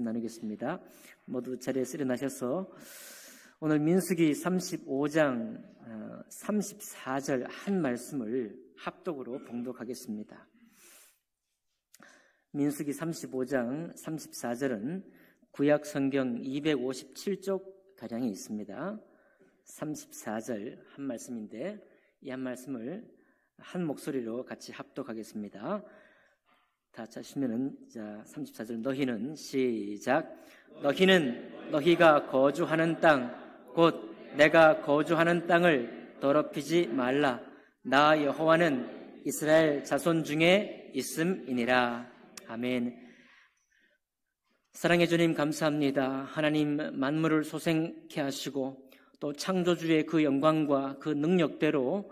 나누겠습니다. 모두 자리에서 일어나셔서 오늘 민수기 35장 34절 한 말씀을 합독으로 봉독하겠습니다. 민수기 35장 34절은 구약 성경 257쪽가량에 있습니다. 34절 한 말씀인데 이 한 말씀을 한 목소리로 같이 합독하겠습니다. 다 찾으시면은 34절 너희는 시작. 너희는 너희가 거주하는 땅 곧 내가 거주하는 땅을 더럽히지 말라. 나 여호와는 이스라엘 자손 중에 있음이니라. 아멘. 사랑해 주님 감사합니다. 하나님 만물을 소생케 하시고 또 창조주의 그 영광과 그 능력대로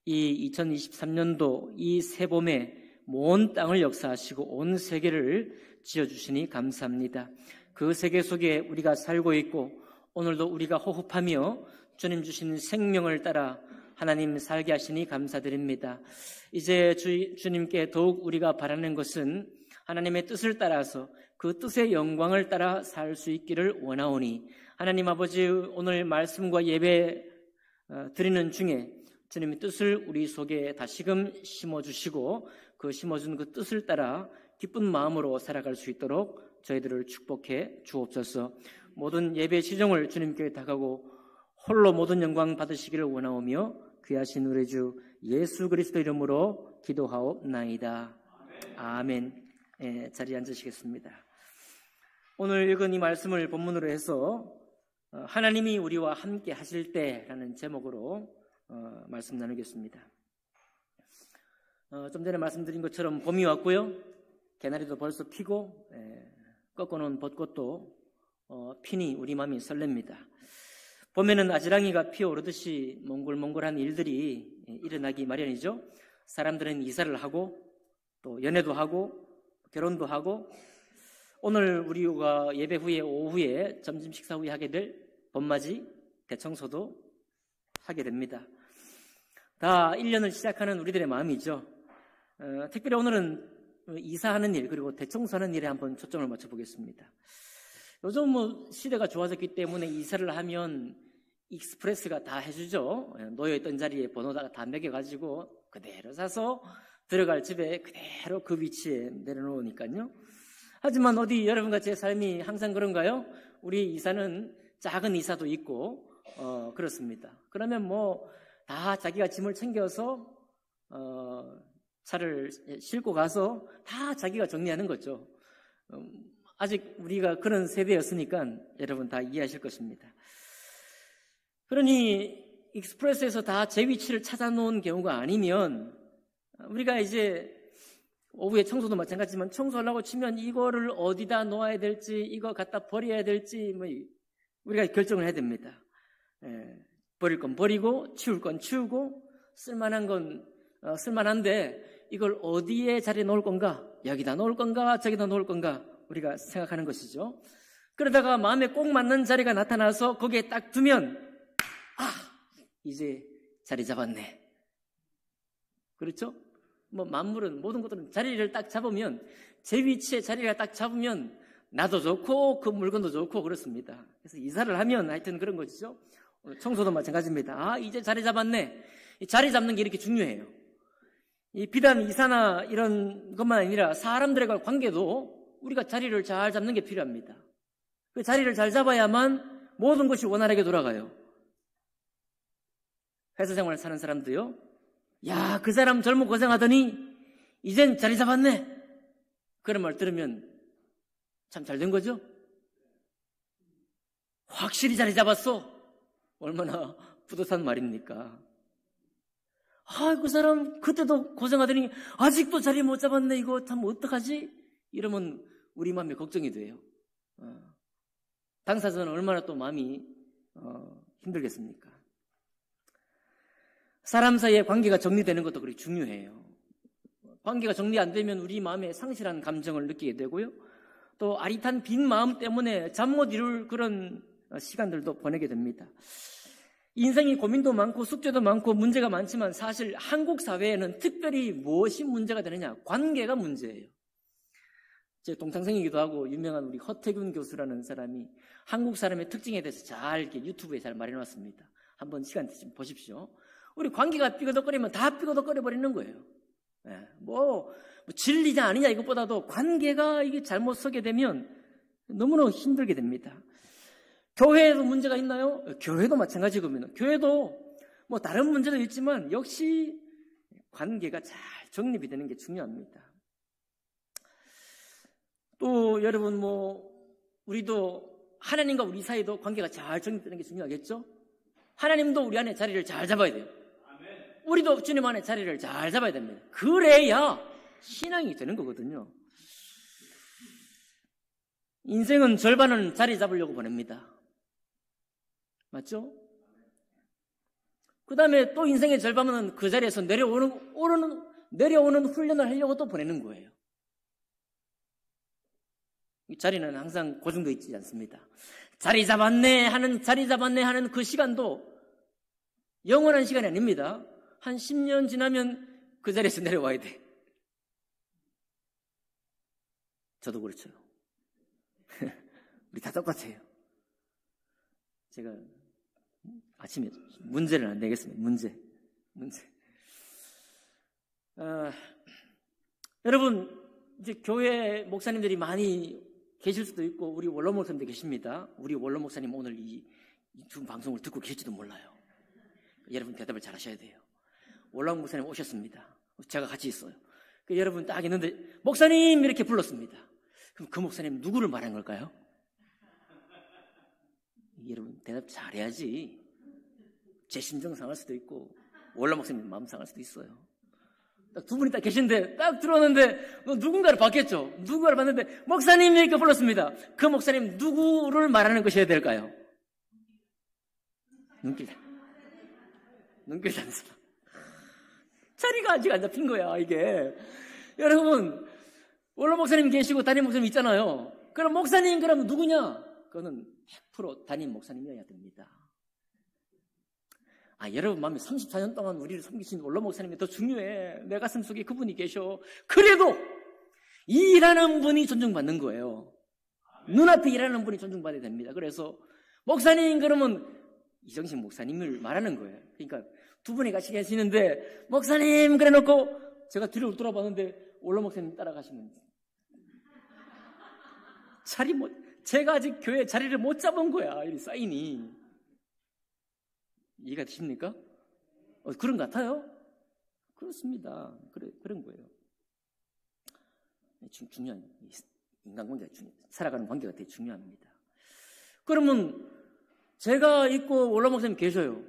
이 2023년도 이 새봄에 온 땅을 역사하시고 온 세계를 지어주시니 감사합니다. 그 세계 속에 우리가 살고 있고 오늘도 우리가 호흡하며 주님 주신 생명을 따라 하나님 살게 하시니 감사드립니다. 이제 주님께 더욱 우리가 바라는 것은 하나님의 뜻을 따라서 그 뜻의 영광을 따라 살 수 있기를 원하오니 하나님 아버지 오늘 말씀과 예배 드리는 중에 주님의 뜻을 우리 속에 다시금 심어주시고 그 심어준 그 뜻을 따라 기쁜 마음으로 살아갈 수 있도록 저희들을 축복해 주옵소서. 모든 예배 시종을 주님께 다가고 홀로 모든 영광 받으시기를 원하오며 귀하신 우리 주 예수 그리스도 이름으로 기도하옵나이다. 아멘. 자리에 앉으시겠습니다. 오늘 읽은 이 말씀을 본문으로 해서 하나님이 우리와 함께 하실 때라는 제목으로 말씀 나누겠습니다. 좀 전에 말씀드린 것처럼 봄이 왔고요. 개나리도 벌써 피고 꺾어놓은 벚꽃도 피니 우리 마음이 설렙니다. 봄에는 아지랑이가 피어오르듯이 몽골몽골한 일들이 일어나기 마련이죠. 사람들은 이사를 하고 또 연애도 하고 결혼도 하고 오늘 우리가 예배 후에 오후에 점심 식사 후에 하게 될 봄맞이 대청소도 하게 됩니다. 다 1년을 시작하는 우리들의 마음이죠. 특별히 오늘은 이사하는 일 그리고 대청소하는 일에 한번 초점을 맞춰보겠습니다. 요즘 시대가 좋아졌기 때문에 이사를 하면 익스프레스가 다 해주죠. 놓여있던 자리에 번호다가 다 매겨가지고 그대로 사서 들어갈 집에 그대로 그 위치에 내려놓으니까요. 하지만 어디 여러분과 제 삶이 항상 그런가요? 우리 이사는 작은 이사도 있고 그렇습니다. 그러면 다 자기가 짐을 챙겨서 차를 싣고 가서 다 자기가 정리하는 거죠. 아직 우리가 그런 세대였으니까 여러분 다 이해하실 것입니다. 그러니 익스프레스에서 다 제 위치를 찾아놓은 경우가 아니면 우리가 이제 오후에 청소도 마찬가지지만 청소하려고 치면 이거를 어디다 놓아야 될지 이거 갖다 버려야 될지 우리가 결정을 해야 됩니다. 버릴 건 버리고 치울 건 치우고 쓸만한 건 쓸만한데 이걸 어디에 자리에 놓을 건가? 여기다 놓을 건가? 저기다 놓을 건가? 우리가 생각하는 것이죠. 그러다가 마음에 꼭 맞는 자리가 나타나서 거기에 딱 두면 이제 자리 잡았네. 그렇죠? 만물은 모든 것들은 자리를 딱 잡으면 제 위치에 자리가 딱 잡으면 나도 좋고 그 물건도 좋고 그렇습니다. 그래서 이사를 하면 하여튼 그런 것이죠. 청소도 마찬가지입니다. 이제 자리 잡았네. 이 자리 잡는 게 이렇게 중요해요. 이 비단 이사나 이런 것만 아니라 사람들과의 관계도 우리가 자리를 잘 잡는 게 필요합니다. 그 자리를 잘 잡아야만 모든 것이 원활하게 돌아가요. 회사 생활을 사는 사람도요. 야, 그 사람 젊고 고생하더니 이젠 자리 잡았네. 그런 말 들으면 참 잘 된 거죠? 확실히 자리 잡았어. 얼마나 뿌듯한 말입니까? 그 사람 그때도 고생하더니 아직도 자리 못 잡았네. 이거 참 어떡하지? 이러면 우리 마음이 걱정이 돼요. 당사자는 얼마나 또 마음이 힘들겠습니까? 사람 사이의 관계가 정리되는 것도 그렇게 중요해요. 관계가 정리 안 되면 우리 마음에 상실한 감정을 느끼게 되고요. 또 아릿한 빈 마음 때문에 잠 못 이룰 그런 시간들도 보내게 됩니다. 인생이 고민도 많고 숙제도 많고 문제가 많지만 사실 한국 사회에는 특별히 무엇이 문제가 되느냐? 관계가 문제예요. 제 동창생이기도 하고 유명한 우리 허태균 교수라는 사람이 한국 사람의 특징에 대해서 잘 이렇게 유튜브에 잘 말해놨습니다. 한번 시간 되시면 보십시오. 우리 관계가 삐거덕거리면 다 삐거덕거려 버리는 거예요. 예, 뭐 진리냐 아니냐 이것보다도 관계가 이게 잘못 서게 되면 너무나 힘들게 됩니다. 교회에도 문제가 있나요? 교회도 마찬가지거든요. 교회도 뭐 다른 문제도 있지만 역시 관계가 잘 정립이 되는 게 중요합니다. 또 여러분 우리도 하나님과 우리 사이도 관계가 잘 정립되는 게 중요하겠죠? 하나님도 우리 안에 자리를 잘 잡아야 돼요. 우리도 주님 안에 자리를 잘 잡아야 됩니다. 그래야 신앙이 되는 거거든요. 인생은 절반은 자리 잡으려고 보냅니다. 맞죠? 그 다음에 또 인생의 절반은 그 자리에서 내려오는 훈련을 하려고 또 보내는 거예요. 이 자리는 항상 고정되어 있지 않습니다. 자리 잡았네 하는 그 시간도 영원한 시간이 아닙니다. 한 10년 지나면 그 자리에서 내려와야 돼. 저도 그렇죠. 우리 다 똑같아요. 제가 아침에 문제를 안 내겠습니다. 문제. 여러분, 이제 교회 목사님들이 많이 계실 수도 있고, 우리 원로 목사님도 계십니다. 우리 원로 목사님 오늘 이 두 방송을 듣고 계실지도 몰라요. 여러분 대답을 잘 하셔야 돼요. 원로 목사님 오셨습니다. 제가 같이 있어요. 여러분 딱 있는데, 목사님! 이렇게 불렀습니다. 그럼 그 목사님 누구를 말한 걸까요? 여러분 대답 잘해야지. 제 심정 상할 수도 있고 원로 목사님 마음 상할 수도 있어요. 딱 두 분이 딱 계신데 딱 들어왔는데 누군가를 봤겠죠. 누군가를 봤는데 목사님 이렇게 불렀습니다. 그 목사님 누구를 말하는 것이어야 될까요? 눈길 단사. 자리가 아직 안 잡힌 거야 이게. 여러분 원로 목사님 계시고 담임 목사님 있잖아요. 그럼 목사님 그러면 누구냐? 그거는 100% 담임 목사님이어야 됩니다. 여러분 마음에 34년 동안 우리를 섬기신 원로 목사님이 더 중요해. 내 가슴 속에 그분이 계셔. 그래도 일하는 분이 존중받는 거예요. 눈앞에 일하는 분이 존중받아야 됩니다. 그래서 목사님 그러면 이정식 목사님을 말하는 거예요. 그러니까 두 분이 같이 계시는데 목사님 그래 놓고 제가 뒤를 돌아봤는데 원로 목사님 따라가시면 제가 아직 교회 자리를 못 잡은 거야. 이 사인이. 이해가 되십니까? 그런 것 같아요? 그렇습니다. 그런 거예요. 중요한, 인간관계가 살아가는 관계가 되게 중요합니다. 그러면 제가 있고 원로 목사님 계셔요.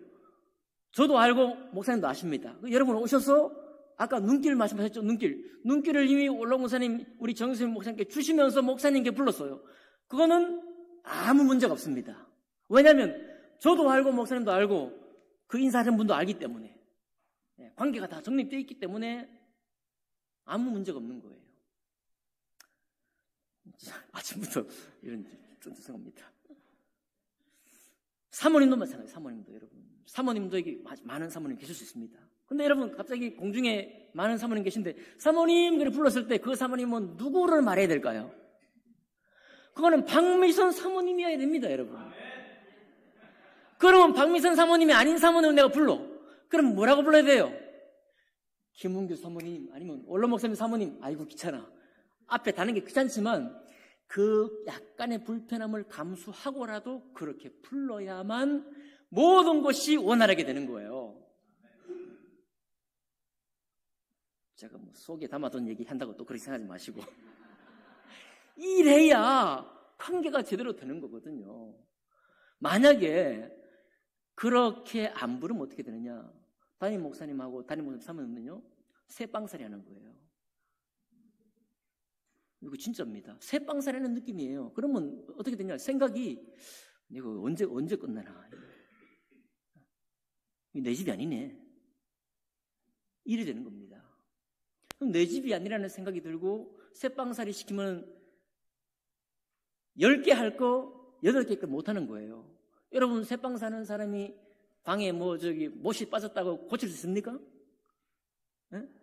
저도 알고 목사님도 아십니다. 여러분 오셔서 아까 눈길 말씀하셨죠? 눈길을 이미 원로 목사님, 우리 정수님 목사님께 주시면서 목사님께 불렀어요. 그거는 아무 문제가 없습니다. 왜냐하면 저도 알고 목사님도 알고 그 인사하는 분도 알기 때문에 관계가 다 정립되어 있기 때문에 아무 문제가 없는 거예요. 아침부터 이런 좀 죄송합니다. 사모님도 마찬가지예요. 사모님도 여러분. 사모님도 여기 많은 사모님 계실 수 있습니다. 근데 여러분 갑자기 공중에 많은 사모님 계신데 사모님 그래 불렀을 때 그 사모님은 누구를 말해야 될까요? 그거는 박미선 사모님이어야 됩니다, 여러분. 그러면 박미선 사모님이 아닌 사모님을 내가 불러. 그럼 뭐라고 불러야 돼요? 김문규 사모님 아니면 원로 목사님 사모님. 아이고 귀찮아. 앞에 다는 게 귀찮지만 그 약간의 불편함을 감수하고라도 그렇게 불러야만 모든 것이 원활하게 되는 거예요. 제가 속에 담아둔 얘기 한다고 또 그렇게 생각하지 마시고 이래야 관계가 제대로 되는 거거든요. 만약에 그렇게 안 부르면 어떻게 되느냐? 담임 목사님하고 담임 목사님 사모님은요 새빵살이 하는 거예요. 이거 진짜입니다. 새빵살이 하는 느낌이에요. 그러면 어떻게 되냐? 생각이 내가 언제 끝나나? 내 집이 아니네. 이래 되는 겁니다. 그럼 내 집이 아니라는 생각이 들고 새빵살이 시키면 10개 할 거 8개 못하는 거예요. 여러분 새빵 사는 사람이 방에 못이 빠졌다고 고칠 수 있습니까?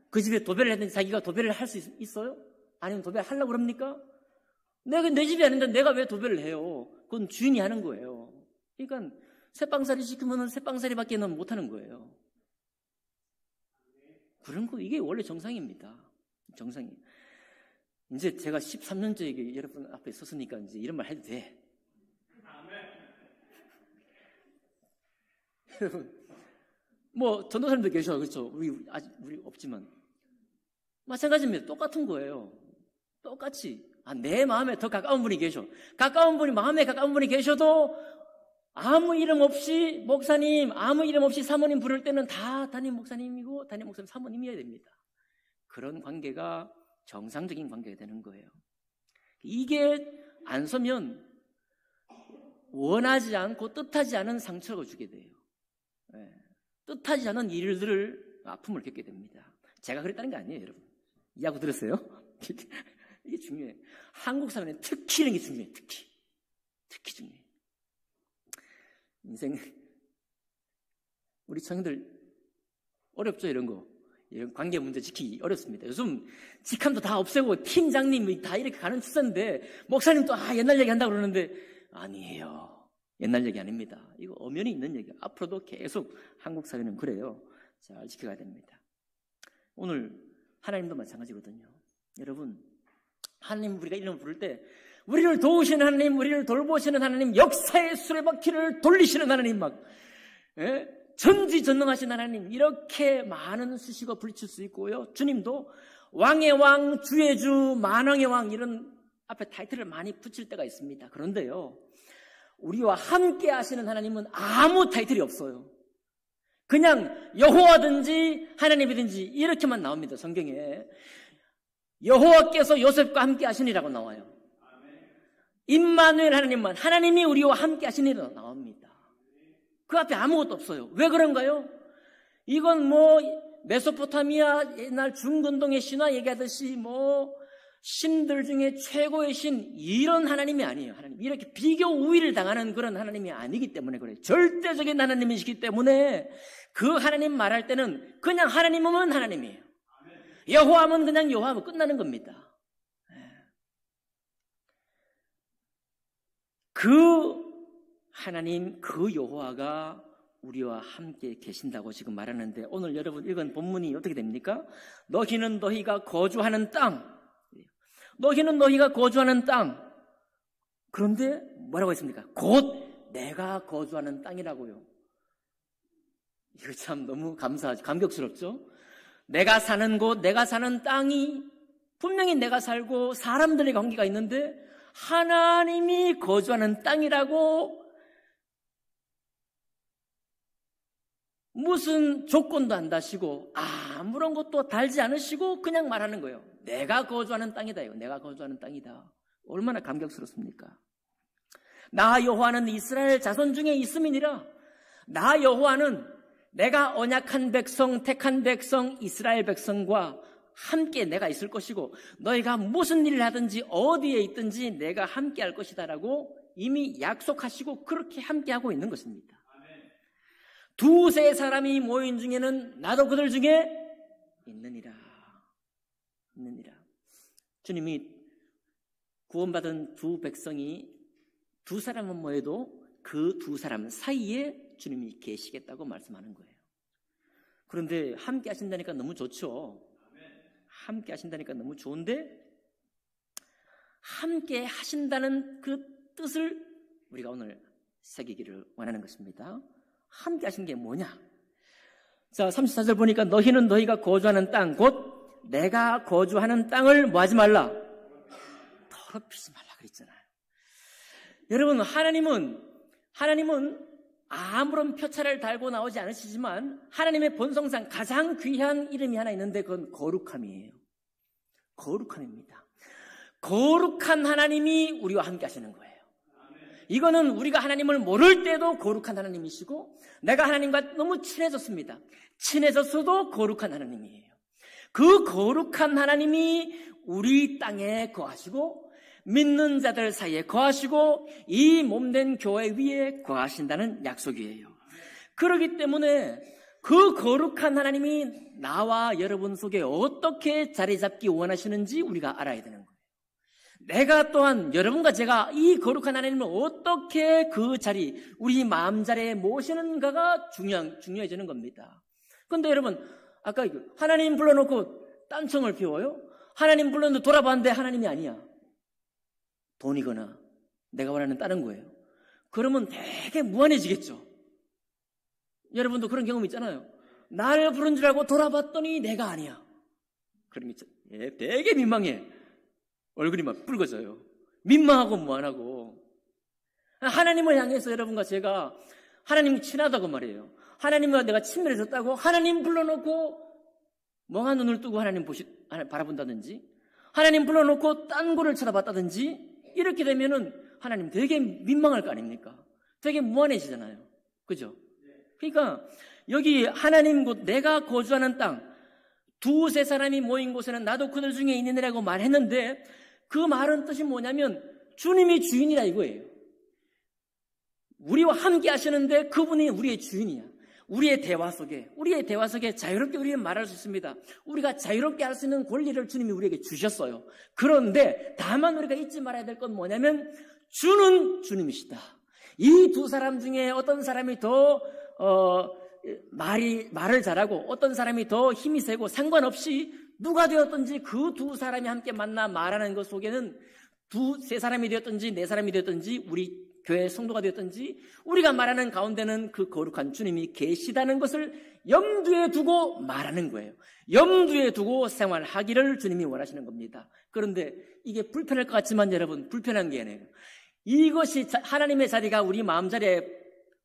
그 집에 도배를 했는데 자기가 도배를 할 수 있어요? 아니면 도배를 하려고 그럽니까? 내 집이 아닌데 내가 왜 도배를 해요? 그건 주인이 하는 거예요. 그러니까 새빵살이 시키면 새빵살이밖에는 못하는 거예요. 그런 거 이게 원래 정상입니다. 정상이에요. 이제 제가 13년째 여러분 앞에 섰으니까 이제 이런 말 해도 돼. 여러분, 뭐 전도사님도 계셔, 그렇죠? 우리 없지만 마찬가지입니다. 똑같은 거예요. 똑같이 내 마음에 더 가까운 분이 계셔. 마음에 가까운 분이 계셔도 아무 이름 없이 목사님, 아무 이름 없이 사모님 부를 때는 다 담임 목사님이고 담임 목사님 사모님이어야 됩니다. 그런 관계가 정상적인 관계가 되는 거예요. 이게 안 서면 원하지 않고 뜻하지 않은 상처를 주게 돼요. 뜻하지 않은 일들을 아픔을 겪게 됩니다. 제가 그랬다는 게 아니에요, 여러분. 이야기 들었어요? 이게 중요해요. 한국 사회는 특히 이런 게 중요해요. 특히 중요해요. 인생 우리 청년들 어렵죠, 이런 거. 이런 관계 문제 지키기 어렵습니다. 요즘 직함도 다 없애고 팀장님이 다 이렇게 가는 추세인데 목사님 또 옛날 얘기 한다고 그러는데 아니에요. 옛날 얘기 아닙니다. 이거 엄연히 있는 얘기예요. 앞으로도 계속 한국 사회는 그래요. 잘 지켜가야 됩니다. 오늘 하나님도 마찬가지거든요. 여러분, 하나님 우리가 이름을 부를 때 우리를 도우시는 하나님, 우리를 돌보시는 하나님, 역사의 수레바퀴를 돌리시는 하나님, 전지전능하신 하나님, 이렇게 많은 수식어 부르칠 수 있고요. 주님도 왕의 왕, 주의 주, 만왕의 왕 이런 앞에 타이틀을 많이 붙일 때가 있습니다. 그런데요, 우리와 함께 하시는 하나님은 아무 타이틀이 없어요. 그냥 여호와든지 하나님이든지 이렇게만 나옵니다. 성경에 여호와께서 요셉과 함께 하시니라고 나와요. 임마누엘 하나님만, 하나님이 우리와 함께 하시니라고 나옵니다. 그 앞에 아무것도 없어요. 왜 그런가요? 이건 뭐 메소포타미아 옛날 중근동의 신화 얘기하듯이 뭐 신들 중에 최고의 신 이런 하나님이 아니에요. 하나님 이렇게 비교 우위를 당하는 그런 하나님이 아니기 때문에 그래요. 절대적인 하나님이시기 때문에 그 하나님 말할 때는 그냥 하나님은 하나님이에요. 여호와면 그냥 여호와면 끝나는 겁니다. 그 하나님, 그 여호와가 우리와 함께 계신다고 지금 말하는데 오늘 여러분 읽은 본문이 어떻게 됩니까? 너희는 너희가 거주하는 땅. 너희는 너희가 거주하는 땅. 그런데 뭐라고 했습니까? 곧 내가 거주하는 땅이라고요. 이거 참 너무 감격스럽죠? 내가 사는 곳, 내가 사는 땅이 분명히 내가 살고 사람들의 관계가 있는데 하나님이 거주하는 땅이라고 무슨 조건도 안 다시고 아무런 것도 달지 않으시고 그냥 말하는 거예요. 내가 거주하는 땅이다. 이거 내가 거주하는 땅이다. 얼마나 감격스럽습니까? 나 여호와는 이스라엘 자손 중에 있음이니라. 나 여호와는 내가 언약한 백성, 택한 백성, 이스라엘 백성과 함께 내가 있을 것이고 너희가 무슨 일을 하든지 어디에 있든지 내가 함께 할 것이다 라고 이미 약속하시고 그렇게 함께하고 있는 것입니다. 두세 사람이 모인 중에는 나도 그들 중에 있느니라. 주님이 구원받은 두 백성이 두 사람은 모여도 그 두 사람 사이에 주님이 계시겠다고 말씀하는 거예요. 그런데 함께 하신다니까 너무 좋죠. 함께 하신다니까 너무 좋은데 함께 하신다는 그 뜻을 우리가 오늘 새기기를 원하는 것입니다. 함께 하신 게 뭐냐? 자, 34절 보니까 너희는 너희가 거주하는 땅, 곧 내가 거주하는 땅을 뭐 하지 말라? 더럽히지 말라 그랬잖아요. 여러분, 하나님은 아무런 표차를 달고 나오지 않으시지만 하나님의 본성상 가장 귀한 이름이 하나 있는데 그건 거룩함이에요. 거룩함입니다. 거룩한 하나님이 우리와 함께 하시는 거예요. 이거는 우리가 하나님을 모를 때도 거룩한 하나님이시고 내가 하나님과 너무 친해졌습니다. 친해졌어도 거룩한 하나님이에요. 그 거룩한 하나님이 우리 땅에 거하시고 믿는 자들 사이에 거하시고 이 몸된 교회 위에 거하신다는 약속이에요. 그렇기 때문에 그 거룩한 하나님이 나와 여러분 속에 어떻게 자리 잡기 원하시는지 우리가 알아야 되는 거예요. 내가 또한 여러분과 제가 이 거룩한 하나님을 어떻게 그 자리, 우리 마음 자리에 모시는가가 중요해지는 겁니다. 그런데 여러분, 아까 하나님 불러놓고 딴청을 피워요? 하나님 불렀는데 돌아봤는데 하나님이 아니야. 돈이거나 내가 원하는 다른 거예요. 그러면 되게 무한해지겠죠. 여러분도 그런 경험 있잖아요. 나를 부른 줄 알고 돌아봤더니 내가 아니야. 그럼 되게 민망해. 얼굴이 막 붉어져요. 민망하고 무한하고. 하나님을 향해서 여러분과 제가 하나님 친하다고 말이에요. 하나님과 내가 친밀해졌다고 하나님 불러놓고 멍한 눈을 뜨고 하나님 바라본다든지, 하나님 불러놓고 딴 곳을 쳐다봤다든지, 이렇게 되면은 하나님 되게 민망할 거 아닙니까? 되게 무한해지잖아요. 그죠? 그러니까 여기 하나님 곧 내가 거주하는 땅, 두세 사람이 모인 곳에는 나도 그들 중에 있느니라고 말했는데, 그 말은 뜻이 뭐냐면 주님이 주인이라 이거예요. 우리와 함께 하시는데 그분이 우리의 주인이야. 우리의 대화 속에 자유롭게 우리는 말할 수 있습니다. 우리가 자유롭게 할 수 있는 권리를 주님이 우리에게 주셨어요. 그런데 다만 우리가 잊지 말아야 될 건 뭐냐면 주는 주님이시다. 이 두 사람 중에 어떤 사람이 더 말을 잘하고 어떤 사람이 더 힘이 세고 상관없이 누가 되었든지 그 두 사람이 함께 만나 말하는 것 속에는 두세 사람이 되었든지 네 사람이 되었든지 우리 교회 성도가 되었든지 우리가 말하는 가운데는 그 거룩한 주님이 계시다는 것을 염두에 두고 말하는 거예요. 염두에 두고 생활하기를 주님이 원하시는 겁니다. 그런데 이게 불편할 것 같지만 여러분, 불편한 게 아니에요. 이것이 하나님의 자리가 우리 마음 자리에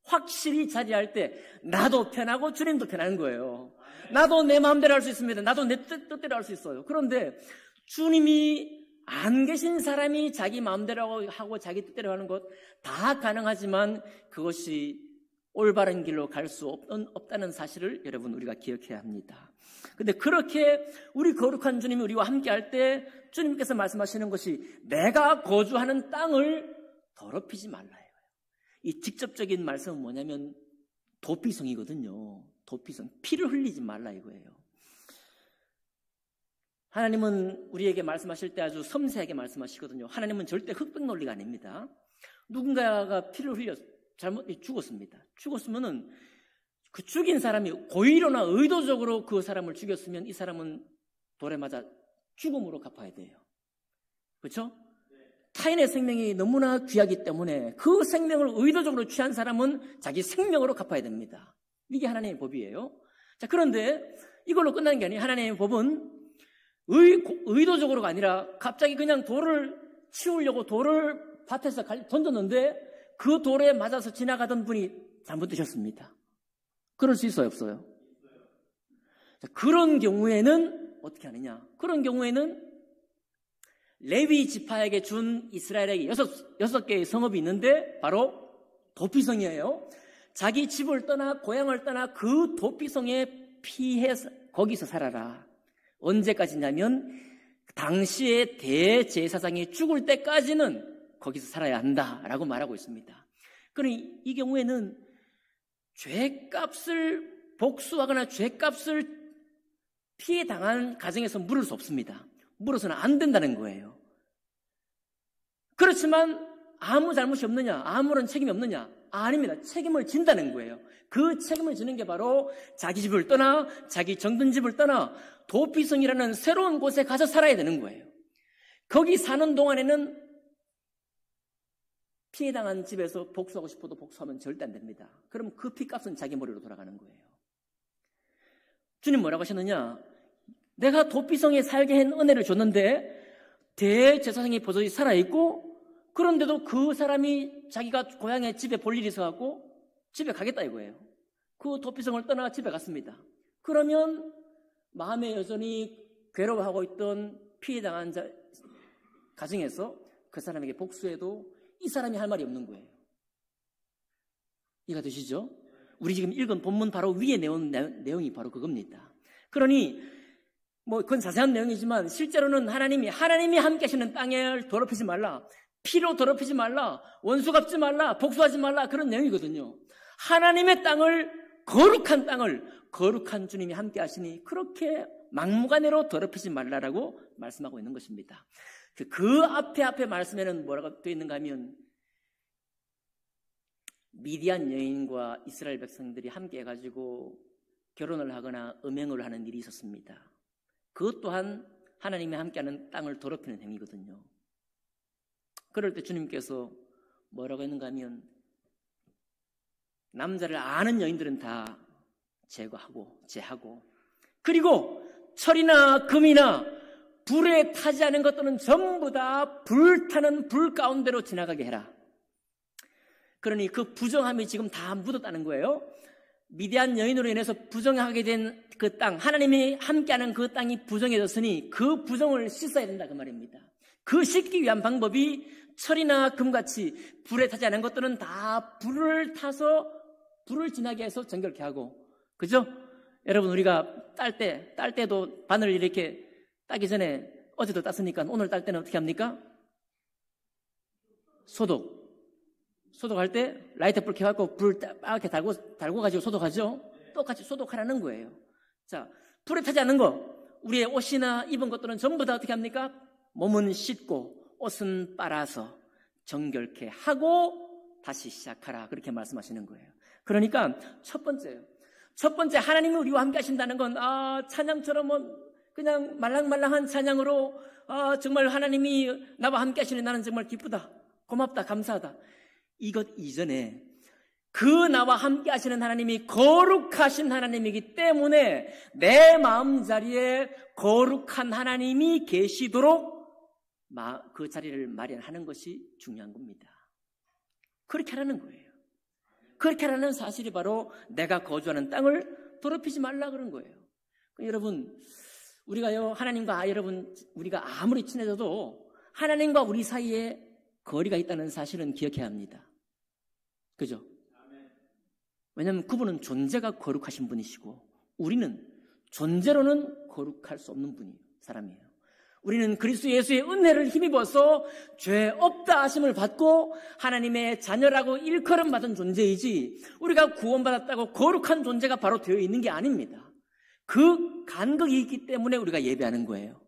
확실히 자리할 때 나도 편하고 주님도 편한 거예요. 나도 내 마음대로 할 수 있습니다. 나도 내 뜻대로 할 수 있어요. 그런데 주님이 안 계신 사람이 자기 마음대로 하고 자기 뜻대로 하는 것 다 가능하지만 그것이 올바른 길로 갈 수 없다는 사실을 여러분 우리가 기억해야 합니다. 근데 그렇게 우리 거룩한 주님이 우리와 함께 할 때 주님께서 말씀하시는 것이 내가 거주하는 땅을 더럽히지 말라요. 이 직접적인 말씀은 뭐냐면 도피성이거든요. 도피성. 피를 흘리지 말라 이거예요. 하나님은 우리에게 말씀하실 때 아주 섬세하게 말씀하시거든요. 하나님은 절대 흑백 논리가 아닙니다. 누군가가 피를 흘려 잘못 죽었습니다. 죽었으면은 그 죽인 사람이 고의로나 의도적으로 그 사람을 죽였으면 이 사람은 돌에 맞아 죽음으로 갚아야 돼요. 그렇죠? 타인의 생명이 너무나 귀하기 때문에 그 생명을 의도적으로 취한 사람은 자기 생명으로 갚아야 됩니다. 이게 하나님의 법이에요. 자, 그런데 이걸로 끝나는 게 아니에요. 하나님의 법은 의도적으로가 아니라 갑자기 그냥 돌을 치우려고 돌을 밭에서 던졌는데 그 돌에 맞아서 지나가던 분이 잘못되셨습니다. 그럴 수 있어요, 없어요? 자, 그런 경우에는 어떻게 하느냐? 그런 경우에는 레위 지파에게 준 이스라엘에게 여섯 개의 성읍이 있는데 바로 도피성이에요. 자기 집을 떠나 고향을 떠나 그 도피성에 피해서 거기서 살아라. 언제까지냐면 당시의 대제사장이 죽을 때까지는 거기서 살아야 한다라고 말하고 있습니다. 그러니 이 경우에는 죄값을 복수하거나 죄값을 피해 당한 가정에서 물을 수 없습니다. 물어서는 안 된다는 거예요. 그렇지만 아무 잘못이 없느냐? 아무런 책임이 없느냐? 아닙니다. 책임을 진다는 거예요. 그 책임을 지는 게 바로 자기 집을 떠나 자기 정든 집을 떠나 도피성이라는 새로운 곳에 가서 살아야 되는 거예요. 거기 사는 동안에는 피해당한 집에서 복수하고 싶어도 복수하면 절대 안 됩니다. 그럼 그 피값은 자기 머리로 돌아가는 거예요. 주님 뭐라고 하셨느냐? 내가 도피성에 살게 한 은혜를 줬는데 대제사장이 버젓이 살아있고 그런데도 그 사람이 자기가 고향에 집에 볼 일이 있어갖고 집에 가겠다 이거예요. 그 도피성을 떠나 집에 갔습니다. 그러면 마음에 여전히 괴로워하고 있던 피해당한 가정에서 그 사람에게 복수해도 이 사람이 할 말이 없는 거예요. 이해가 되시죠? 우리 지금 읽은 본문 바로 위에 내용이 바로 그겁니다. 그러니 그건 자세한 내용이지만 실제로는 하나님이 함께 하시는 땅을 더럽히지 말라, 피로 더럽히지 말라, 원수 갚지 말라, 복수하지 말라, 그런 내용이거든요. 하나님의 땅을, 거룩한 땅을 거룩한 주님이 함께 하시니 그렇게 막무가내로 더럽히지 말라라고 말씀하고 있는 것입니다. 그 앞에 말씀에는 뭐라고 되어 있는가 하면 미디안 여인과 이스라엘 백성들이 함께 해가지고 결혼을 하거나 음행을 하는 일이 있었습니다. 그것 또한 하나님이 함께하는 땅을 더럽히는 행위거든요. 그럴 때 주님께서 뭐라고 했는가 하면 남자를 아는 여인들은 다 제하고 그리고 철이나 금이나 불에 타지 않은 것들은 전부 다 불타는 불 가운데로 지나가게 해라. 그러니 그 부정함이 지금 다 묻었다는 거예요. 미디안 여인으로 인해서 부정하게 된 그 땅, 하나님이 함께하는 그 땅이 부정해졌으니 그 부정을 씻어야 된다 그 말입니다. 그 씻기 위한 방법이 철이나 금같이 불에 타지 않은 것들은 다 불을 타서 불을 지나게 해서 정결케 하고, 그죠? 여러분, 우리가 딸 때도 바늘 이렇게 따기 전에 어제도 땄으니까 오늘 딸 때는 어떻게 합니까? 소독할 때 라이터 불 켜갖고 불 이렇게 달고 가지고 소독하죠? 똑같이 소독하라는 거예요. 자, 불에 타지 않는 거, 우리의 옷이나 입은 것들은 전부 다 어떻게 합니까? 몸은 씻고 옷은 빨아서 정결케 하고 다시 시작하라. 그렇게 말씀하시는 거예요. 그러니까 첫 번째 하나님이 우리와 함께 하신다는 건 찬양처럼 그냥 말랑말랑한 찬양으로 정말 하나님이 나와 함께 하시는 나는 정말 기쁘다, 고맙다, 감사하다. 이것 이전에 그 나와 함께 하시는 하나님이 거룩하신 하나님이기 때문에 내 마음자리에 거룩한 하나님이 계시도록 그 자리를 마련하는 것이 중요한 겁니다. 그렇게 하라는 거예요. 그렇게 하라는 사실이 바로 내가 거주하는 땅을 더럽히지 말라 그런 거예요. 여러분, 우리가요, 하나님과 우리가 아무리 친해져도 하나님과 우리 사이에 거리가 있다는 사실은 기억해야 합니다. 그죠? 왜냐하면 그분은 존재가 거룩하신 분이시고 우리는 존재로는 거룩할 수 없는 사람이에요. 우리는 그리스도 예수의 은혜를 힘입어서 죄 없다 하심을 받고 하나님의 자녀라고 일컬음 받은 존재이지, 우리가 구원받았다고 거룩한 존재가 바로 되어 있는 게 아닙니다. 그 간극이 있기 때문에 우리가 예배하는 거예요.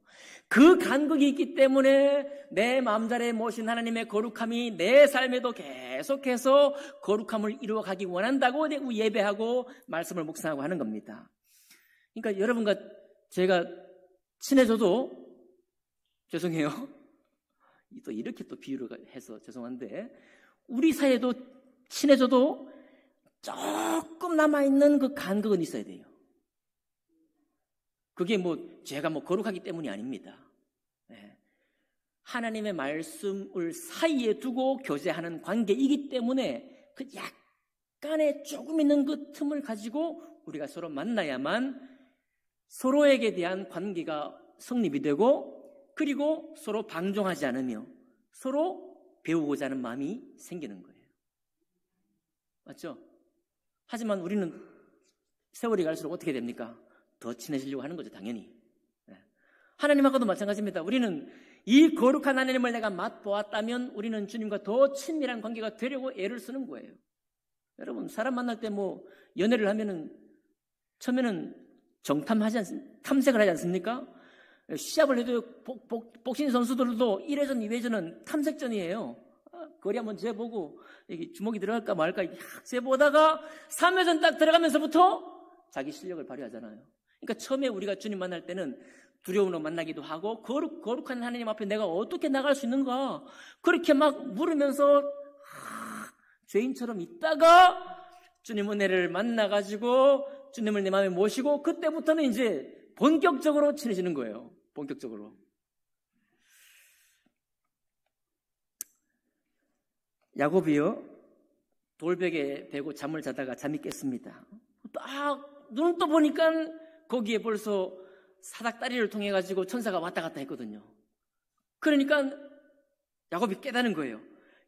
그 간극이 있기 때문에 내 마음자리에 모신 하나님의 거룩함이 내 삶에도 계속해서 거룩함을 이루어가기 원한다고 예배하고 말씀을 묵상하고 하는 겁니다. 그러니까 여러분과 제가 친해져도, 죄송해요, 또 이렇게 또 비유를 해서 죄송한데, 우리 사이에도 친해져도 조금 남아있는 그 간극은 있어야 돼요. 그게 제가 거룩하기 때문이 아닙니다. 네. 하나님의 말씀을 사이에 두고 교제하는 관계이기 때문에 그 약간의 조금 있는 그 틈을 가지고 우리가 서로 만나야만 서로에게 대한 관계가 성립이 되고, 그리고 서로 방종하지 않으며 서로 배우고자 하는 마음이 생기는 거예요. 맞죠? 하지만 우리는 세월이 갈수록 어떻게 됩니까? 더 친해지려고 하는 거죠, 당연히. 하나님하고도 마찬가지입니다. 우리는 이 거룩한 하나님을 내가 맛보았다면 우리는 주님과 더 친밀한 관계가 되려고 애를 쓰는 거예요. 여러분, 사람 만날 때 연애를 하면은 처음에는 탐색을 하지 않습니까? 시합을 해도 복싱 선수들도 1회전, 2회전은 탐색전이에요. 거리 한번 재보고 주먹이 들어갈까 말까 재보다가 3회전 딱 들어가면서부터 자기 실력을 발휘하잖아요. 그러니까 처음에 우리가 주님 만날 때는 두려움으로 만나기도 하고, 거룩한 하나님 앞에 내가 어떻게 나갈 수 있는가 그렇게 막 물으면서 죄인처럼 있다가 주님 은혜를 만나가지고 주님을 내 마음에 모시고, 그때부터는 이제 본격적으로 친해지는 거예요. 본격적으로. 야곱이요, 돌벽에 베고 잠을 자다가 잠이 깼습니다. 딱 눈을 떠 보니까 거기에 벌써 사닥다리를 통해 가지고 천사가 왔다 갔다 했거든요. 그러니까 야곱이 깨닫는 거예요.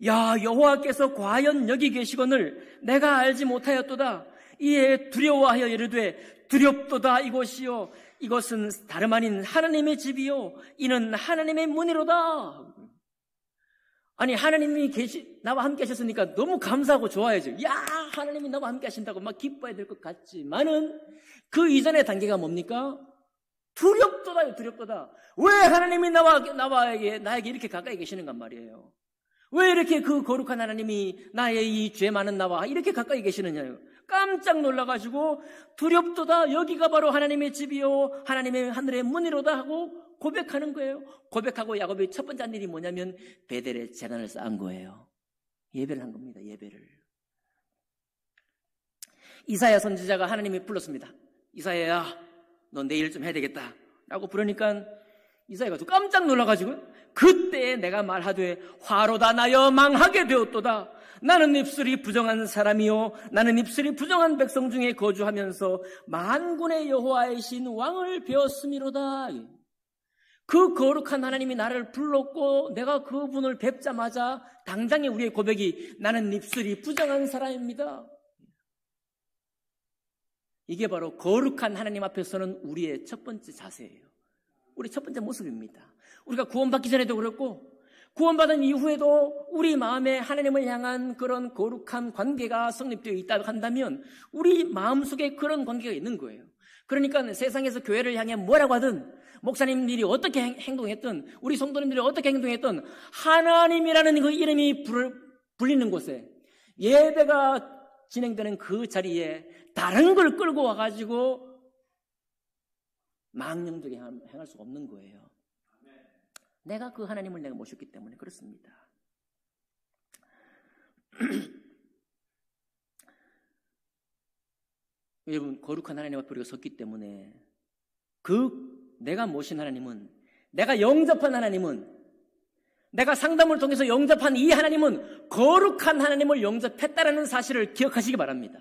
야, 여호와께서 과연 여기 계시거늘 내가 알지 못하였도다. 이에 두려워하여 이르되 두렵도다 이곳이요, 이것은 다름 아닌 하나님의 집이요, 이는 하나님의 문이로다. 아니, 하나님이 나와 함께 하셨으니까 너무 감사하고 좋아야죠. 야, 하나님이 나와 함께 하신다고 막 기뻐해야 될 것 같지만은 그 이전의 단계가 뭡니까? 두렵도다요, 두렵도다. 왜 하나님이 나에게 이렇게 가까이 계시는가 말이에요. 왜 이렇게 그 거룩한 하나님이 나의 이 죄 많은 나와 이렇게 가까이 계시느냐요. 깜짝 놀라가지고 두렵도다. 여기가 바로 하나님의 집이요, 하나님의 하늘의 문이로다 하고 고백하는 거예요. 고백하고 야곱이 첫 번째 한 일이 뭐냐면 베델에 제단을 쌓은 거예요. 예배를 한 겁니다. 예배를. 이사야 선지자가 하나님이 불렀습니다. 이사야야, 너 내일 좀 해야 되겠다 라고 부르니까 이사야가 또 깜짝 놀라가지고 그때 내가 말하되 화로다 나여 망하게 되었도다. 나는 입술이 부정한 사람이요 나는 입술이 부정한 백성 중에 거주하면서 만군의 여호와의 신 왕을 배웠음이로다. 그 거룩한 하나님이 나를 불렀고 내가 그분을 뵙자마자 당장에 우리의 고백이 나는 입술이 부정한 사람입니다. 이게 바로 거룩한 하나님 앞에서는 우리의 첫 번째 자세예요. 우리 첫 번째 모습입니다. 우리가 구원받기 전에도 그렇고 구원받은 이후에도 우리 마음에 하나님을 향한 그런 거룩한 관계가 성립되어 있다고 한다면 우리 마음속에 그런 관계가 있는 거예요. 그러니까 세상에서 교회를 향해 뭐라고 하든 목사님들이 어떻게 행동했든 우리 성도님들이 어떻게 행동했든 하나님이라는 그 이름이 불리는 곳에 예배가 진행되는 그 자리에 다른 걸 끌고 와가지고 망령되게 행할 수가 없는 거예요. 내가 그 하나님을 내가 모셨기 때문에 그렇습니다. 여러분, 거룩한 하나님 앞에 우리가 섰기 때문에 내가 모신 하나님은, 내가 영접한 하나님은, 내가 상담을 통해서 영접한 이 하나님은 거룩한 하나님을 영접했다라는 사실을 기억하시기 바랍니다.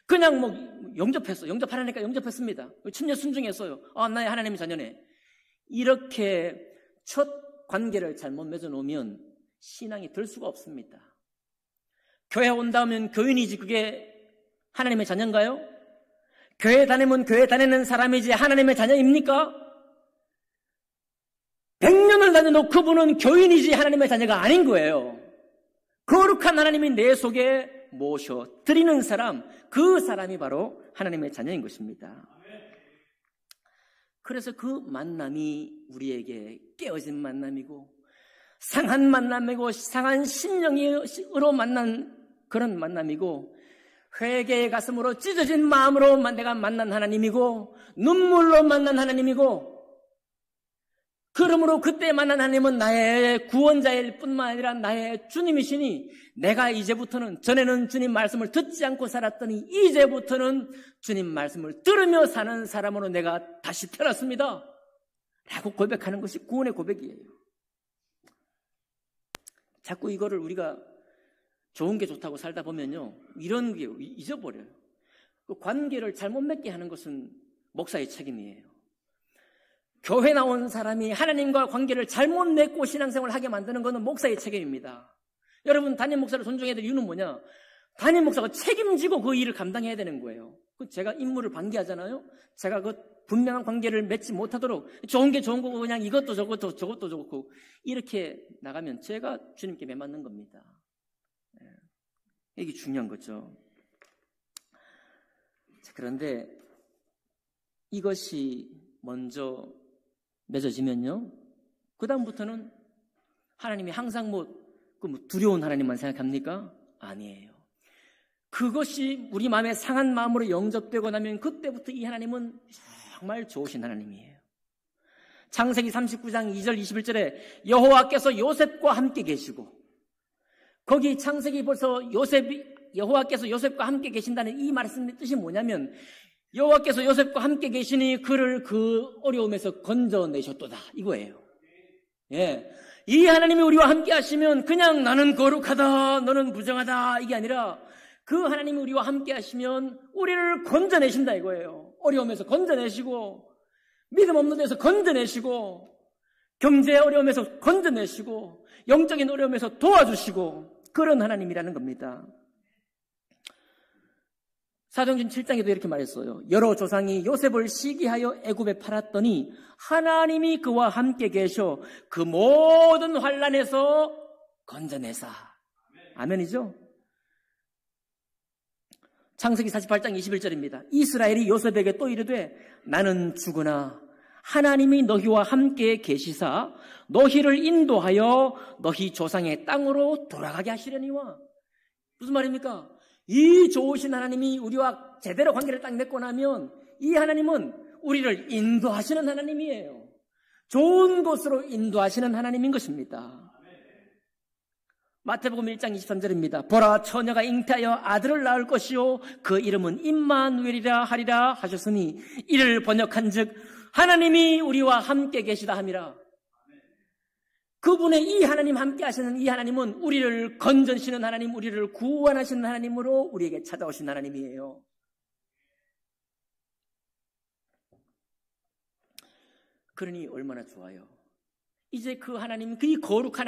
그냥 영접하라니까 영접했습니다. 침례 순종했어요. 나의 하나님의 자녀네. 이렇게 첫 관계를 잘못 맺어놓으면 신앙이 될 수가 없습니다. 교회 온다면 교인이지 그게 하나님의 자녀인가요? 교회 다니면 교회 다니는 사람이지 하나님의 자녀입니까? 100년을 다녀도 그분은 교인이지 하나님의 자녀가 아닌 거예요. 거룩한 하나님이 내 속에 모셔드리는 사람, 그 사람이 바로 하나님의 자녀인 것입니다. 그래서 그 만남이 우리에게 깨어진 만남이고 상한 만남이고 상한 심령으로 만난 그런 만남이고 회개의 가슴으로 찢어진 마음으로 내가 만난 하나님이고 눈물로 만난 하나님이고 그러므로 그때 만난 하나님은 나의 구원자일 뿐만 아니라 나의 주님이시니 내가 이제부터는 전에는 주님 말씀을 듣지 않고 살았더니 이제부터는 주님 말씀을 들으며 사는 사람으로 내가 다시 태어났습니다 라고 고백하는 것이 구원의 고백이에요. 자꾸 이거를 우리가 좋은 게 좋다고 살다 보면요 이런 게 잊어버려요. 그 관계를 잘못 맺게 하는 것은 목사의 책임이에요. 교회 나온 사람이 하나님과 관계를 잘못 맺고 신앙생활을 하게 만드는 것은 목사의 책임입니다. 여러분 담임 목사를 존중해야 될 이유는 뭐냐? 담임 목사가 책임지고 그 일을 감당해야 되는 거예요. 제가 임무를 방기하잖아요. 제가 그 분명한 관계를 맺지 못하도록 좋은 게 좋은 거고 그냥 이것도 저것도 좋고 이렇게 나가면 제가 주님께 매맞는 겁니다. 이게 중요한 거죠. 그런데 이것이 먼저 맺어지면요 그 다음부터는 하나님이 항상 두려운 하나님만 생각합니까? 아니에요. 그것이 우리 마음에 상한 마음으로 영접되고 나면 그때부터 이 하나님은 정말 좋으신 하나님이에요. 창세기 39장 2절 21절에 여호와께서 요셉과 함께 계시고 거기 창세기 벌써 여호와께서 요셉과 함께 계신다는 이 말씀의 뜻이 뭐냐면 여호와께서 요셉과 함께 계시니 그를 그 어려움에서 건져내셨도다 이거예요. 예, 이 하나님이 우리와 함께 하시면 그냥 나는 거룩하다 너는 부정하다 이게 아니라 그 하나님이 우리와 함께 하시면 우리를 건져내신다 이거예요. 어려움에서 건져내시고 믿음 없는 데서 건져내시고 경제의 어려움에서 건져내시고 영적인 어려움에서 도와주시고 그런 하나님이라는 겁니다. 사도행전 7장에도 이렇게 말했어요. 여러 조상이 요셉을 시기하여 애굽에 팔았더니 하나님이 그와 함께 계셔 그 모든 환난에서 건져내사. 아멘이죠? 창세기 48장 21절입니다. 이스라엘이 요셉에게 또 이르되 나는 죽으나 하나님이 너희와 함께 계시사 너희를 인도하여 너희 조상의 땅으로 돌아가게 하시려니와. 무슨 말입니까? 이 좋으신 하나님이 우리와 제대로 관계를 딱 맺고 나면 이 하나님은 우리를 인도하시는 하나님이에요. 좋은 곳으로 인도하시는 하나님인 것입니다. 마태복음 1장 23절입니다. 보라, 처녀가 잉태하여 아들을 낳을 것이요 그 이름은 임마누엘이라 하리라 하셨으니 이를 번역한즉 하나님이 우리와 함께 계시다 함이라. 그분의 이 하나님, 함께 하시는 이 하나님은 우리를 건져주시는 하나님, 우리를 구원하시는 하나님으로 우리에게 찾아오신 하나님이에요. 그러니 얼마나 좋아요. 이제 그 하나님, 그 거룩한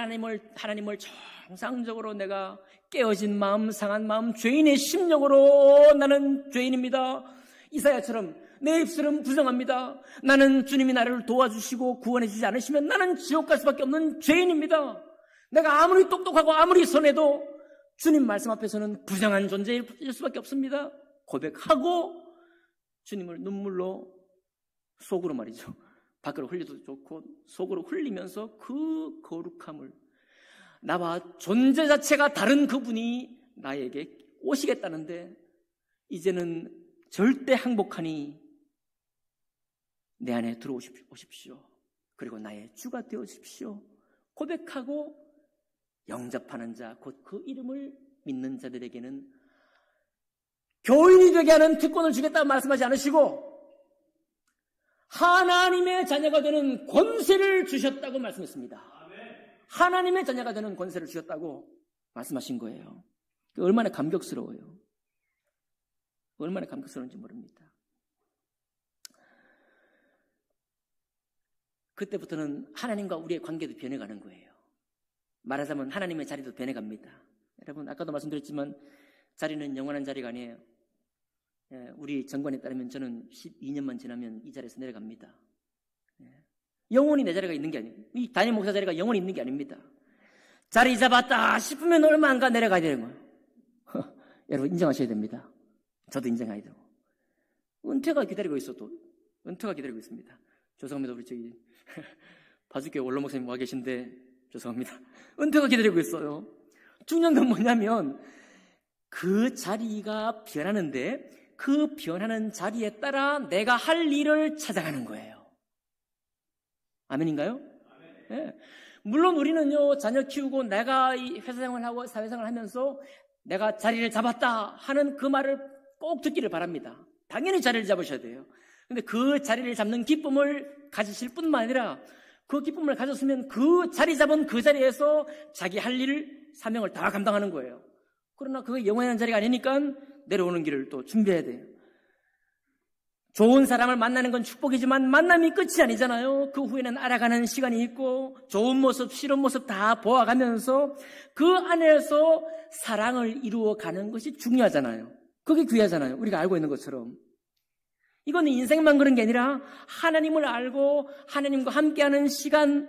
하나님을 정상적으로 내가 깨어진 마음, 상한 마음, 죄인의 심령으로 나는 죄인입니다. 이사야처럼 내 입술은 부정합니다. 나는 주님이 나를 도와주시고 구원해 주지 않으시면 나는 지옥 갈 수밖에 없는 죄인입니다. 내가 아무리 똑똑하고 아무리 선해도 주님 말씀 앞에서는 부정한 존재일 수밖에 없습니다. 고백하고 주님을 눈물로, 속으로 말이죠, 밖으로 흘려도 좋고 속으로 흘리면서 그 거룩함을, 나와 존재 자체가 다른 그분이 나에게 오시겠다는데 이제는 절대 항복하니 내 안에 들어오십시오. 그리고 나의 주가 되어주십시오. 고백하고 영접하는 자, 곧 그 이름을 믿는 자들에게는 교인이 되게 하는 특권을 주겠다고 말씀하지 않으시고 하나님의 자녀가 되는 권세를 주셨다고 말씀했습니다. 하나님의 자녀가 되는 권세를 주셨다고 말씀하신 거예요. 얼마나 감격스러워요. 얼마나 감격스러운지 모릅니다. 그때부터는 하나님과 우리의 관계도 변해가는 거예요. 말하자면 하나님의 자리도 변해갑니다. 여러분, 아까도 말씀드렸지만 자리는 영원한 자리가 아니에요. 우리 정관에 따르면 저는 12년만 지나면 이 자리에서 내려갑니다. 영원히 내 자리가 있는 게 아니에요. 이 담임 목사 자리가 영원히 있는 게 아닙니다. 자리 잡았다 싶으면 얼마 안 가 내려가야 되는 거예요. 여러분, 인정하셔야 됩니다. 저도 인정해야 되고. 은퇴가 기다리고 있어도, 은퇴가 기다리고 있습니다. 죄송합니다. 우리 저기 바주교회 원로 목사님 와 계신데 죄송합니다. 은퇴가 기다리고 있어요. 중요한 건 뭐냐면 그 자리가 변하는데 그 변하는 자리에 따라 내가 할 일을 찾아가는 거예요. 아멘인가요? 아멘. 네. 물론 우리는요, 자녀 키우고 내가 이 회사 생활하고 사회생활 하면서 내가 자리를 잡았다 하는 그 말을 꼭 듣기를 바랍니다. 당연히 자리를 잡으셔야 돼요. 근데 그 자리를 잡는 기쁨을 가지실 뿐만 아니라 그 기쁨을 가졌으면 그 자리 잡은 그 자리에서 자기 할 일을, 사명을 다 감당하는 거예요. 그러나 그게 영원한 자리가 아니니까 내려오는 길을 또 준비해야 돼요. 좋은 사람을 만나는 건 축복이지만 만남이 끝이 아니잖아요. 그 후에는 알아가는 시간이 있고 좋은 모습, 싫은 모습 다 보아가면서 그 안에서 사랑을 이루어가는 것이 중요하잖아요. 그게 귀하잖아요. 우리가 알고 있는 것처럼. 이건 인생만 그런 게 아니라 하나님을 알고 하나님과 함께하는 시간,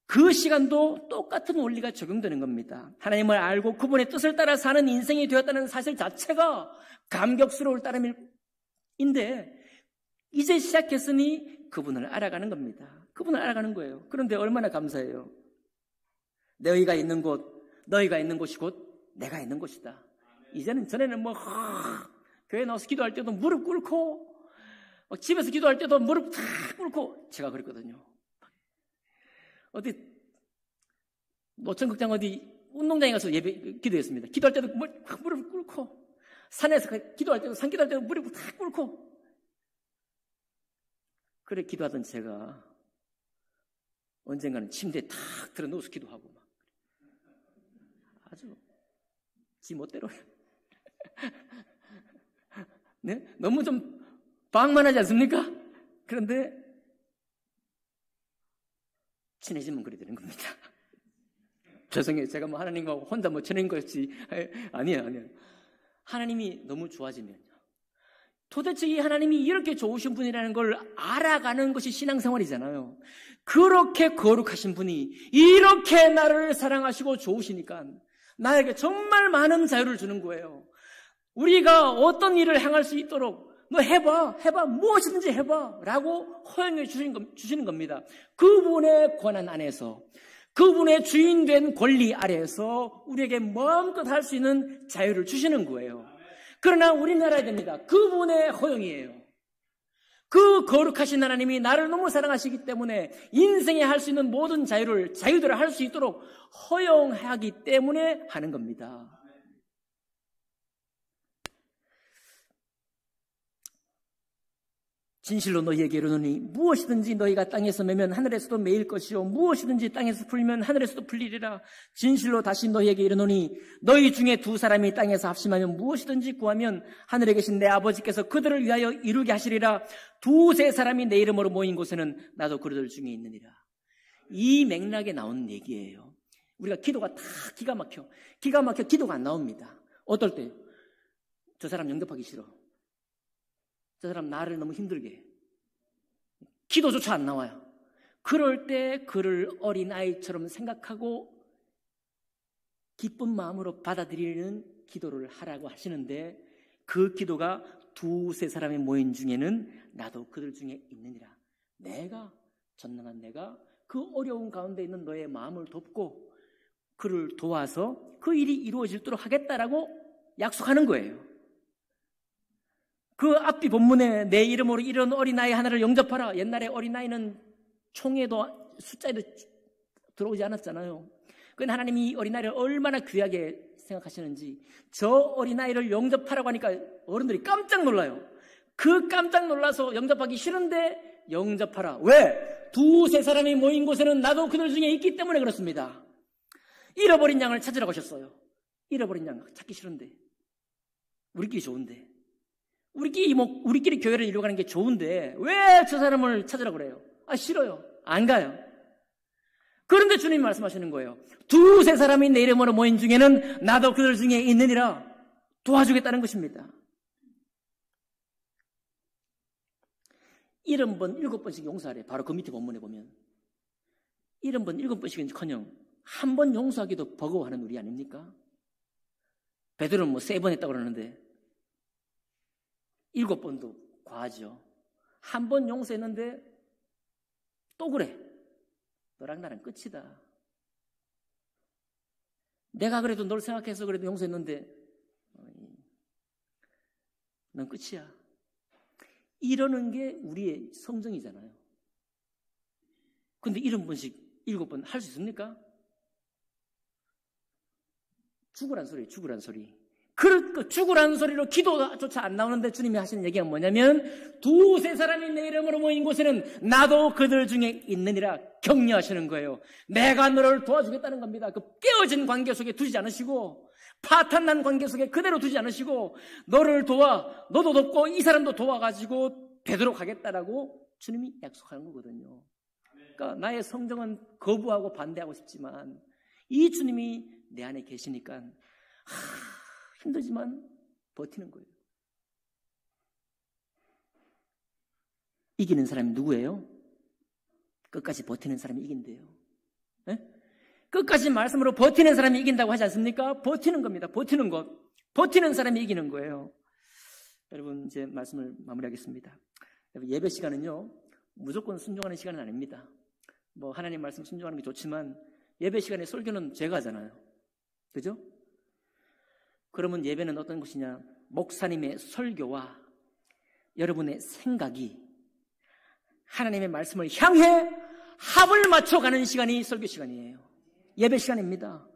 그 시간도 똑같은 원리가 적용되는 겁니다. 하나님을 알고 그분의 뜻을 따라 사는 인생이 되었다는 사실 자체가 감격스러울 따름인데 이제 시작했으니 그분을 알아가는 겁니다. 그분을 알아가는 거예요. 그런데 얼마나 감사해요. 너희가 있는 곳, 너희가 있는 곳이 곧 내가 있는 곳이다. 이제는 전에는 교회 나와서 기도할 때도 무릎 꿇고 집에서 기도할 때도 무릎 탁 꿇고 제가 그랬거든요. 어디 노천극장 어디 운동장에 가서 예배 기도했습니다. 기도할 때도 무릎 꿇고 산에서 기도할 때도 산기도할 때도 무릎 탁 꿇고 그래 기도하던 제가 언젠가는 침대에 탁 들어 누워서 기도하고 막 아주 지 멋대로 네? 너무 좀 방만하지 않습니까? 그런데 친해지면 그래 되는 겁니다. 죄송해요. 제가 하나님과 혼자 친해진 것이 아니에요. 하나님이 너무 좋아지면요. 도대체 이 하나님이 이렇게 좋으신 분이라는 걸 알아가는 것이 신앙생활이잖아요. 그렇게 거룩하신 분이 이렇게 나를 사랑하시고 좋으시니까 나에게 정말 많은 자유를 주는 거예요. 우리가 어떤 일을 행할 수 있도록 너 해봐, 무엇이든지 해봐 라고 허용해 주시는 겁니다. 그분의 권한 안에서, 그분의 주인된 권리 아래에서 우리에게 마음껏 할 수 있는 자유를 주시는 거예요. 그러나 우리는 알아야 됩니다. 그분의 허용이에요. 그 거룩하신 하나님이 나를 너무 사랑하시기 때문에 인생에 할 수 있는 모든 자유들을 할 수 있도록 허용하기 때문에 하는 겁니다. 진실로 너희에게 이르노니 무엇이든지 너희가 땅에서 매면 하늘에서도 매일 것이요 무엇이든지 땅에서 풀면 하늘에서도 풀리리라. 진실로 다시 너희에게 이르노니 너희 중에 두 사람이 땅에서 합심하면 무엇이든지 구하면 하늘에 계신 내 아버지께서 그들을 위하여 이루게 하시리라. 두세 사람이 내 이름으로 모인 곳에는 나도 그들 중에 있느니라. 이 맥락에 나온 얘기예요. 우리가 기도가 다 기가 막혀 기도가 안 나옵니다. 어떨 때? 저 사람 영접하기 싫어. 저 사람 나를 너무 힘들게 해. 기도조차 안 나와요. 그럴 때 그를 어린아이처럼 생각하고 기쁜 마음으로 받아들이는 기도를 하라고 하시는데 그 기도가 두세 사람이 모인 중에는 나도 그들 중에 있느니라. 내가, 전능한 내가 그 어려운 가운데 있는 너의 마음을 돕고 그를 도와서 그 일이 이루어지도록 하겠다라고 약속하는 거예요. 그 앞뒤 본문에 내 이름으로 이런 어린아이 하나를 영접하라. 옛날에 어린아이는 총에도 숫자에도 들어오지 않았잖아요. 그건 하나님이 어린아이를 얼마나 귀하게 생각하시는지 저 어린아이를 영접하라고 하니까 어른들이 깜짝 놀라요. 그 깜짝 놀라서 영접하기 싫은데 영접하라. 왜? 두세 사람이 모인 곳에는 나도 그들 중에 있기 때문에 그렇습니다. 잃어버린 양을 찾으라고 하셨어요. 잃어버린 양 찾기 싫은데 우리끼리 좋은데 우리끼리 교회를 이루어가는 게 좋은데 왜 저 사람을 찾으라고 그래요? 싫어요. 안 가요. 그런데 주님이 말씀하시는 거예요. 두세 사람이 내 이름으로 모인 중에는 나도 그들 중에 있느니라. 도와주겠다는 것입니다. 70번, 7번씩 용서하래. 바로 그 밑에 본문에 보면 70번, 7번씩은커녕 한 번 용서하기도 버거워하는 우리 아닙니까? 베드로는 3번 했다고 그러는데 7번도 과하죠. 한 번 용서했는데 또 그래. 너랑 나랑 끝이다. 내가 그래도 널 생각해서 그래도 용서했는데 넌 끝이야. 이러는 게 우리의 성정이잖아요. 근데 70번씩 7번 할 수 있습니까? 죽으란 소리, 죽으란 소리. 그 죽으라는 소리로 기도조차 안 나오는데 주님이 하시는 얘기가 뭐냐면 두세 사람이 내 이름으로 모인 곳에는 나도 그들 중에 있느니라 격려하시는 거예요. 내가 너를 도와주겠다는 겁니다. 그 깨어진 관계 속에 두지 않으시고 파탄난 관계 속에 그대로 두지 않으시고 너를 도와, 너도 돕고 이 사람도 도와가지고 되도록 하겠다라고 주님이 약속하는 거거든요. 그러니까 나의 성정은 거부하고 반대하고 싶지만 이 주님이 내 안에 계시니까 힘들지만 버티는 거예요. 이기는 사람이 누구예요? 끝까지 버티는 사람이 이긴대요. 네? 끝까지 말씀으로 버티는 사람이 이긴다고 하지 않습니까? 버티는 겁니다. 버티는 것. 버티는 사람이 이기는 거예요. 여러분 이제 말씀을 마무리하겠습니다. 여러분, 예배 시간은요 무조건 순종하는 시간은 아닙니다. 하나님 말씀 순종하는 게 좋지만 예배 시간에 설교는 제가 하잖아요. 그죠? 그러면 예배는 어떤 것이냐? 목사님의 설교와 여러분의 생각이 하나님의 말씀을 향해 합을 맞춰가는 시간이 설교 시간이에요. 예배 시간입니다.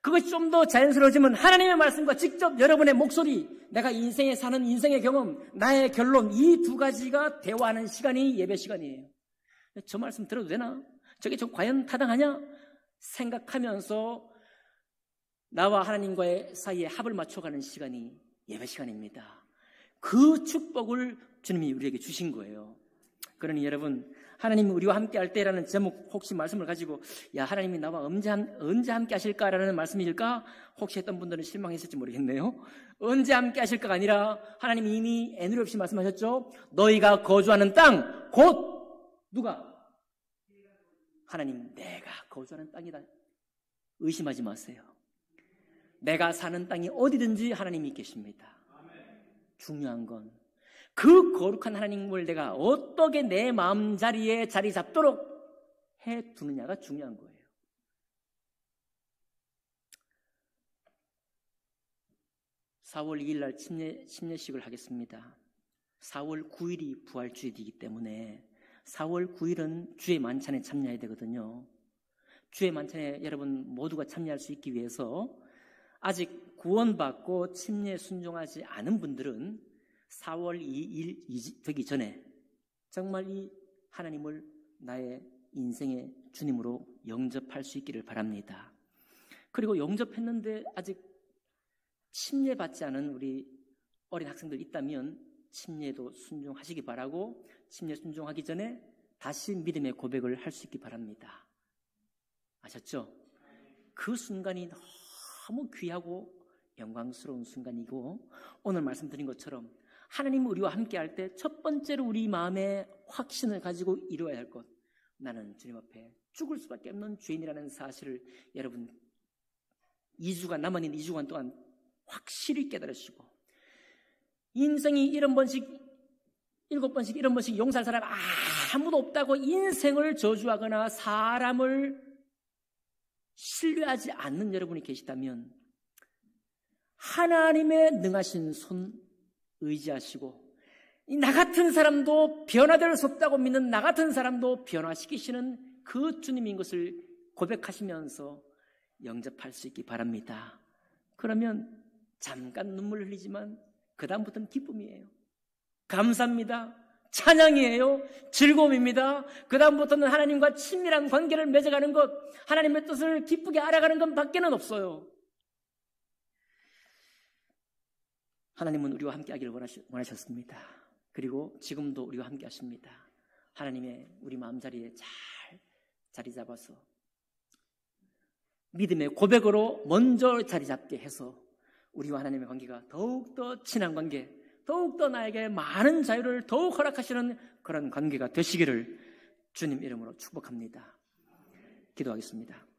그것이 좀 더 자연스러워지면 하나님의 말씀과 직접 여러분의 목소리, 내가 인생에 사는 인생의 경험, 나의 결론, 이 두 가지가 대화하는 시간이 예배 시간이에요. 저 말씀 들어도 되나? 저게 과연 타당하냐? 생각하면서 나와 하나님과의 사이에 합을 맞춰가는 시간이 예배 시간입니다. 그 축복을 주님이 우리에게 주신 거예요. 그러니 여러분, 하나님이 우리와 함께 할 때라는 제목 혹시 말씀을 가지고 하나님이 나와 언제 함께 하실까라는 말씀일까? 혹시 했던 분들은 실망했을지 모르겠네요. 언제 함께 하실까가 아니라 하나님이 이미 애누리 없이 말씀하셨죠. 너희가 거주하는 땅 곧 누가? 하나님, 내가 거주하는 땅이다. 의심하지 마세요. 내가 사는 땅이 어디든지 하나님이 계십니다. 중요한 건 그 거룩한 하나님을 내가 어떻게 내 마음자리에 자리 잡도록 해두느냐가 중요한 거예요. (4월 2일) 날 침례식을 하겠습니다. 4월 9일이 부활주일이기 때문에 4월 9일은 주의 만찬에 참여해야 되거든요. 주의 만찬에 여러분 모두가 참여할 수 있기 위해서 아직 구원받고 침례 순종하지 않은 분들은 4월 2일 되기 전에 정말 이 하나님을 나의 인생의 주님으로 영접할 수 있기를 바랍니다. 그리고 영접했는데 아직 침례받지 않은 우리 어린 학생들 있다면 침례도 순종하시기 바라고, 침례 순종하기 전에 다시 믿음의 고백을 할 수 있기 바랍니다. 아셨죠? 그 순간이 너무 귀하고 영광스러운 순간이고, 오늘 말씀드린 것처럼 하나님 우리와 함께 할 때 첫 번째로 우리 마음에 확신을 가지고 이루어야 할 것, 나는 주님 앞에 죽을 수밖에 없는 죄인이라는 사실을 여러분 2주간 남아있는 2주간 동안 확실히 깨달으시고, 인생이 7번씩 7번씩 용서할 사람 아무도 없다고 인생을 저주하거나 사람을 신뢰하지 않는 여러분이 계시다면 하나님의 능하신 손 의지하시고, 나 같은 사람도 변화될 수 없다고 믿는 나 같은 사람도 변화시키시는 그 주님인 것을 고백하시면서 영접할 수 있기 바랍니다. 그러면 잠깐 눈물 흘리지만 그 다음부터는 기쁨이에요. 감사합니다. 찬양이에요. 즐거움입니다. 그 다음부터는 하나님과 친밀한 관계를 맺어가는 것, 하나님의 뜻을 기쁘게 알아가는 것 밖에는 없어요. 하나님은 우리와 함께 하기를 원하셨습니다. 그리고 지금도 우리와 함께 하십니다. 하나님의 우리 마음자리에 잘 자리 잡아서 믿음의 고백으로 먼저 자리 잡게 해서 우리와 하나님의 관계가 더욱더 친한 관계, 더욱더 나에게 많은 자유를 더욱 허락하시는 그런 관계가 되시기를 주님 이름으로 축복합니다. 기도하겠습니다.